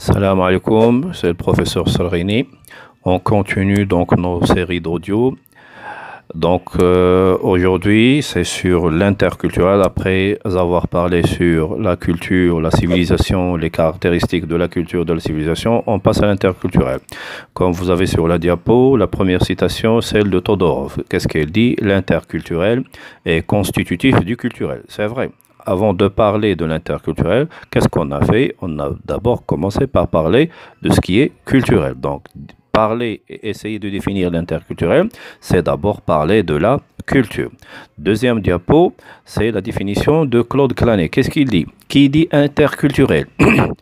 Salam alaikum, c'est le professeur Salrini. On continue donc nos séries d'audio. Aujourd'hui, c'est sur l'interculturel. Après avoir parlé sur la culture, la civilisation, les caractéristiques de la culture, de la civilisation, on passe à l'interculturel. Comme vous avez sur la diapo, la première citation, celle de Todorov. Qu'est-ce qu'elle dit? L'interculturel est constitutif du culturel. C'est vrai. Avant de parler de l'interculturel, qu'est-ce qu'on a fait? On a d'abord commencé par parler de ce qui est culturel. Donc, parler et essayer de définir l'interculturel, c'est d'abord parler de la culture. Deuxième diapo, c'est la définition de Claude Clanet. Qu'est-ce qu'il dit? Qui dit interculturel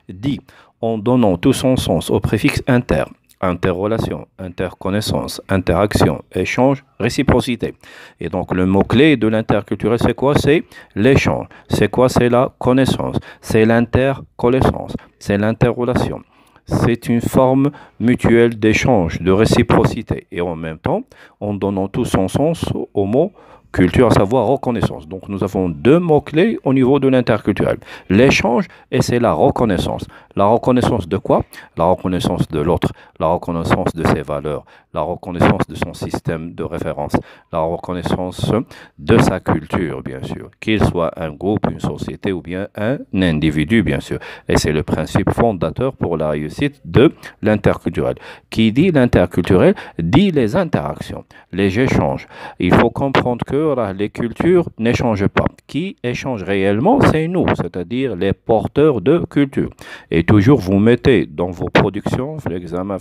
dit, en donnant tout son sens au préfixe inter, interrelation, interconnaissance, interaction, échange, réciprocité. Et donc le mot-clé de l'interculturel, c'est quoi? C'est l'échange. C'est quoi? C'est la connaissance. C'est l'interconnaissance. C'est l'interrelation. C'est une forme mutuelle d'échange, de réciprocité. Et en même temps, en donnant tout son sens au mot culture, à savoir reconnaissance. Donc nous avons deux mots-clés au niveau de l'interculturel. L'échange et c'est la reconnaissance. La reconnaissance de quoi? La reconnaissance de l'autre, la reconnaissance de ses valeurs, la reconnaissance de son système de référence, la reconnaissance de sa culture, bien sûr. Qu'il soit un groupe, une société ou bien un individu, bien sûr. Et c'est le principe fondateur pour la réussite de l'interculturel. Qui dit l'interculturel dit les interactions, les échanges. Il faut comprendre que les cultures n'échangent pas. Qui échange réellement? C'est nous, c'est-à-dire les porteurs de culture. Et toujours vous mettez dans vos productions, l'examen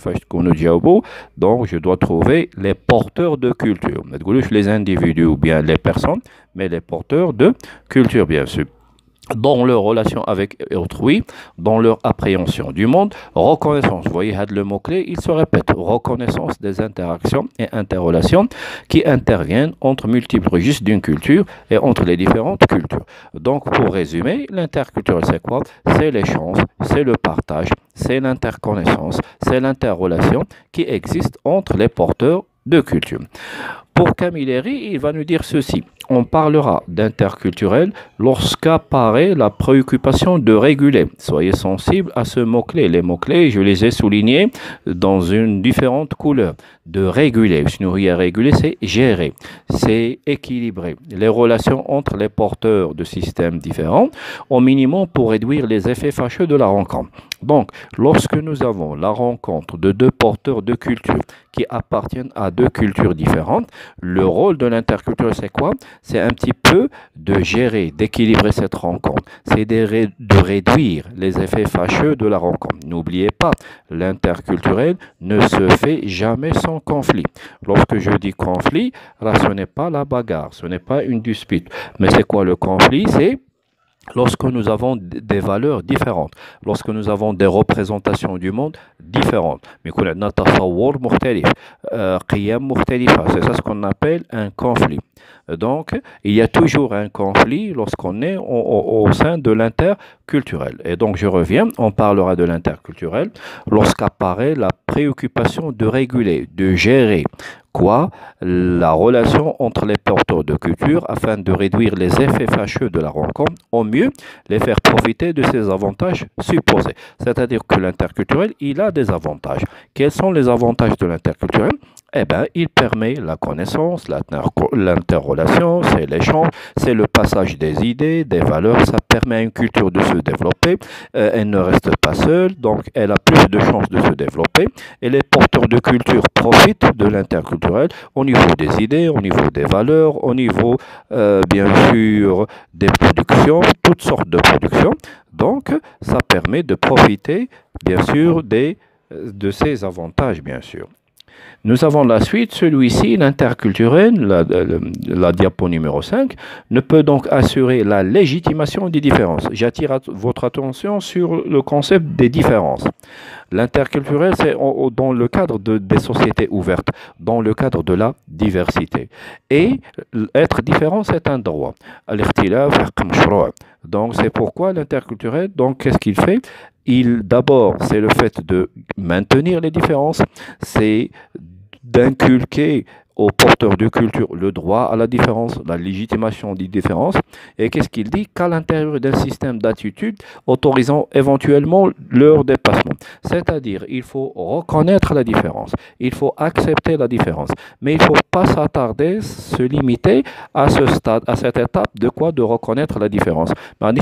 donc je dois trouver les porteurs de culture. Les individus ou bien les personnes, mais les porteurs de culture, bien sûr, dans leur relation avec autrui, dans leur appréhension du monde, reconnaissance. Vous voyez, le mot-clé, il se répète. Reconnaissance des interactions et interrelations qui interviennent entre multiples registres d'une culture et entre les différentes cultures. Donc, pour résumer, l'interculturel, c'est quoi? C'est l'échange, c'est le partage, c'est l'interconnaissance, c'est l'interrelation qui existe entre les porteurs de culture. Pour Camilleri, il va nous dire ceci. On parlera d'interculturel lorsqu'apparaît la préoccupation de réguler. Soyez sensibles à ce mot-clé. Les mots-clés, je les ai soulignés dans une différente couleur. De réguler. Réguler, c'est gérer, c'est équilibrer les relations entre les porteurs de systèmes différents, au minimum pour réduire les effets fâcheux de la rencontre. Donc, lorsque nous avons la rencontre de deux porteurs de culture qui appartiennent à deux cultures différentes, le rôle de l'interculturel, c'est quoi? C'est un petit peu de gérer, d'équilibrer cette rencontre. C'est de réduire les effets fâcheux de la rencontre. N'oubliez pas, l'interculturel ne se fait jamais sans conflit. Lorsque je dis conflit, là, ce n'est pas la bagarre, ce n'est pas une dispute. Mais c'est quoi le conflit? C'est lorsque nous avons des valeurs différentes, lorsque nous avons des représentations du monde différentes. Mais c'est ça ce qu'on appelle un conflit. Donc, il y a toujours un conflit lorsqu'on est au sein de l'interculturel. Et donc, je reviens, on parlera de l'interculturel lorsqu'apparaît la préoccupation de réguler, de gérer quoi? La relation entre les porteurs de culture afin de réduire les effets fâcheux de la rencontre, au mieux les faire profiter de ses avantages supposés. C'est-à-dire que l'interculturel, il a des avantages. Quels sont les avantages de l'interculturel? Eh bien, il permet la connaissance, l'interrelation, c'est l'échange, c'est le passage des idées, des valeurs, ça permet à une culture de se développer, elle ne reste pas seule, donc elle a plus de chances de se développer, et les porteurs de culture profitent de l'interculturel au niveau des idées, au niveau des valeurs, au niveau, bien sûr, des productions, toutes sortes de productions, donc ça permet de profiter, bien sûr, de ces avantages, bien sûr. Nous avons la suite, celui-ci, l'interculturel, la diapo numéro 5, ne peut donc assurer la légitimation des différences. J'attire votre attention sur le concept des différences. L'interculturel, c'est dans le cadre des sociétés ouvertes, dans le cadre de la diversité. Et être différent, c'est un droit. Donc, c'est pourquoi l'interculturel, donc, qu'est-ce qu'il fait? D'abord, c'est le fait de maintenir les différences, c'est d'inculquer aux porteurs de culture le droit à la différence, la légitimation des différences. Et qu'est-ce qu'il dit? Qu'à l'intérieur d'un système d'attitude autorisant éventuellement leur dépassement. C'est-à-dire, il faut reconnaître la différence, il faut accepter la différence, mais il ne faut pas s'attarder, se limiter à ce stade, à cette étape de quoi? De reconnaître la différence. Mais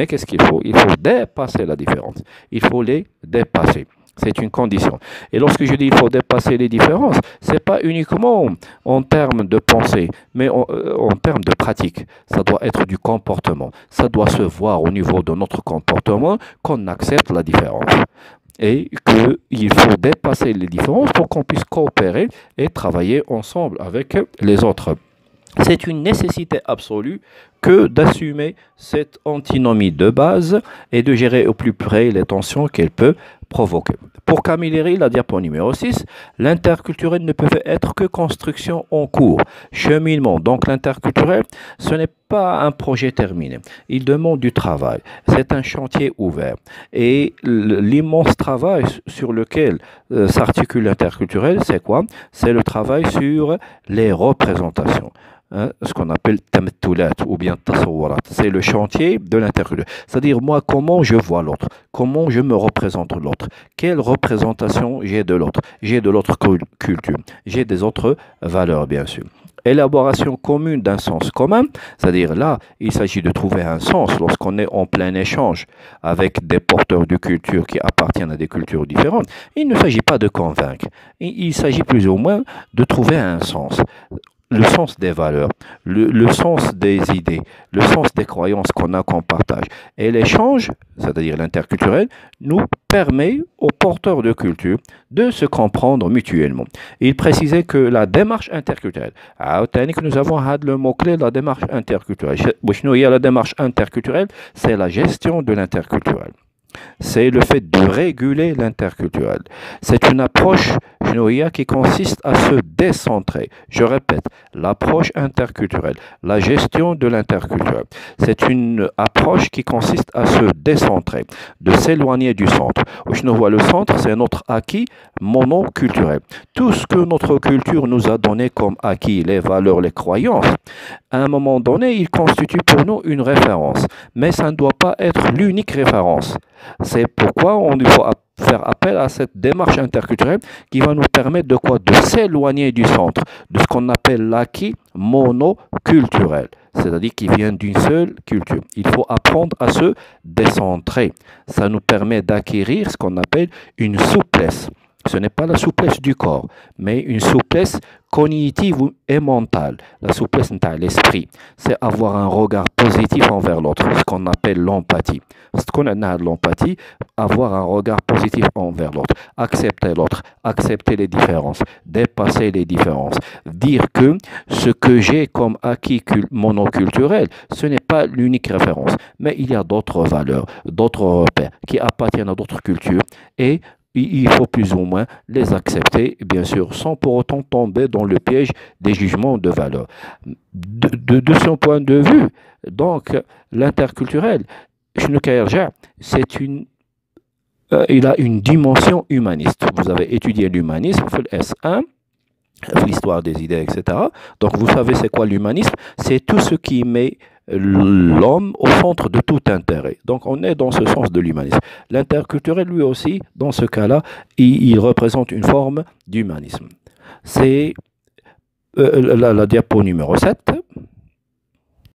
qu'est-ce qu'il faut? Il faut dépasser la différence. Il faut les dépasser. C'est une condition. Et lorsque je dis il faut dépasser les différences, c'est pas uniquement en termes de pensée, mais en termes de pratique. Ça doit être du comportement. Ça doit se voir au niveau de notre comportement qu'on accepte la différence. Et qu'il faut dépasser les différences pour qu'on puisse coopérer et travailler ensemble avec les autres. C'est une nécessité absolue que d'assumer cette antinomie de base et de gérer au plus près les tensions qu'elle peut provoquer. Pour Camilleri, la diapo numéro 6, l'interculturel ne peut être que construction en cours, cheminement. Donc l'interculturel, ce n'est pas un projet terminé. Il demande du travail. C'est un chantier ouvert. Et l'immense travail sur lequel s'articule l'interculturel, c'est quoi? C'est le travail sur les représentations. Ce qu'on appelle tamattulat ou bien tasawwarat. C'est le chantier de l'interculturel. C'est-à-dire, moi, comment je vois l'autre, comment je me représente l'autre, quelle représentation j'ai de l'autre. J'ai de l'autre culture, j'ai des autres valeurs, bien sûr. Élaboration commune d'un sens commun, c'est-à-dire là, il s'agit de trouver un sens lorsqu'on est en plein échange avec des porteurs de culture qui appartiennent à des cultures différentes. Il ne s'agit pas de convaincre, il s'agit plus ou moins de trouver un sens. Le sens des valeurs, le sens des idées, le sens des croyances qu'on partage. Et l'échange, c'est-à-dire l'interculturel, nous permet aux porteurs de culture de se comprendre mutuellement. Il précisait que la démarche interculturelle, nous avons le mot-clé, la démarche interculturelle. La démarche interculturelle, c'est la gestion de l'interculturel. C'est le fait de réguler l'interculturel. C'est une approche qui consiste à se décentrer. Je répète, l'approche interculturelle, la gestion de l'interculturel. C'est une approche qui consiste à se décentrer, de s'éloigner du centre. Le centre, c'est notre acquis monoculturel. Tout ce que notre culture nous a donné comme acquis, les valeurs, les croyances, à un moment donné, il constitue pour nous une référence. Mais ça ne doit pas être l'unique référence. C'est pourquoi on doit faire appel à cette démarche interculturelle qui va nous permettre de quoi? De s'éloigner du centre, de ce qu'on appelle l'acquis monoculturel, c'est-à-dire qui vient d'une seule culture. Il faut apprendre à se décentrer. Ça nous permet d'acquérir ce qu'on appelle une souplesse. Ce n'est pas la souplesse du corps, mais une souplesse cognitive et mentale. La souplesse de l'esprit, c'est avoir un regard positif envers l'autre, ce qu'on appelle l'empathie. Ce qu'on a l'empathie, avoir un regard positif envers l'autre, accepter les différences, dépasser les différences, dire que ce que j'ai comme acquis monoculturel, ce n'est pas l'unique référence, mais il y a d'autres valeurs, d'autres repères qui appartiennent à d'autres cultures et il faut plus ou moins les accepter, bien sûr, sans pour autant tomber dans le piège des jugements de valeur. De son point de vue, donc, l'interculturel, il a une dimension humaniste. Vous avez étudié l'humanisme, S1, l'histoire des idées, etc. Donc, vous savez c'est quoi l'humanisme? C'est tout ce qui met l'homme au centre de tout intérêt. Donc on est dans ce sens de l'humanisme. L'interculturel, lui aussi, dans ce cas-là, il représente une forme d'humanisme. C'est la diapo numéro 7.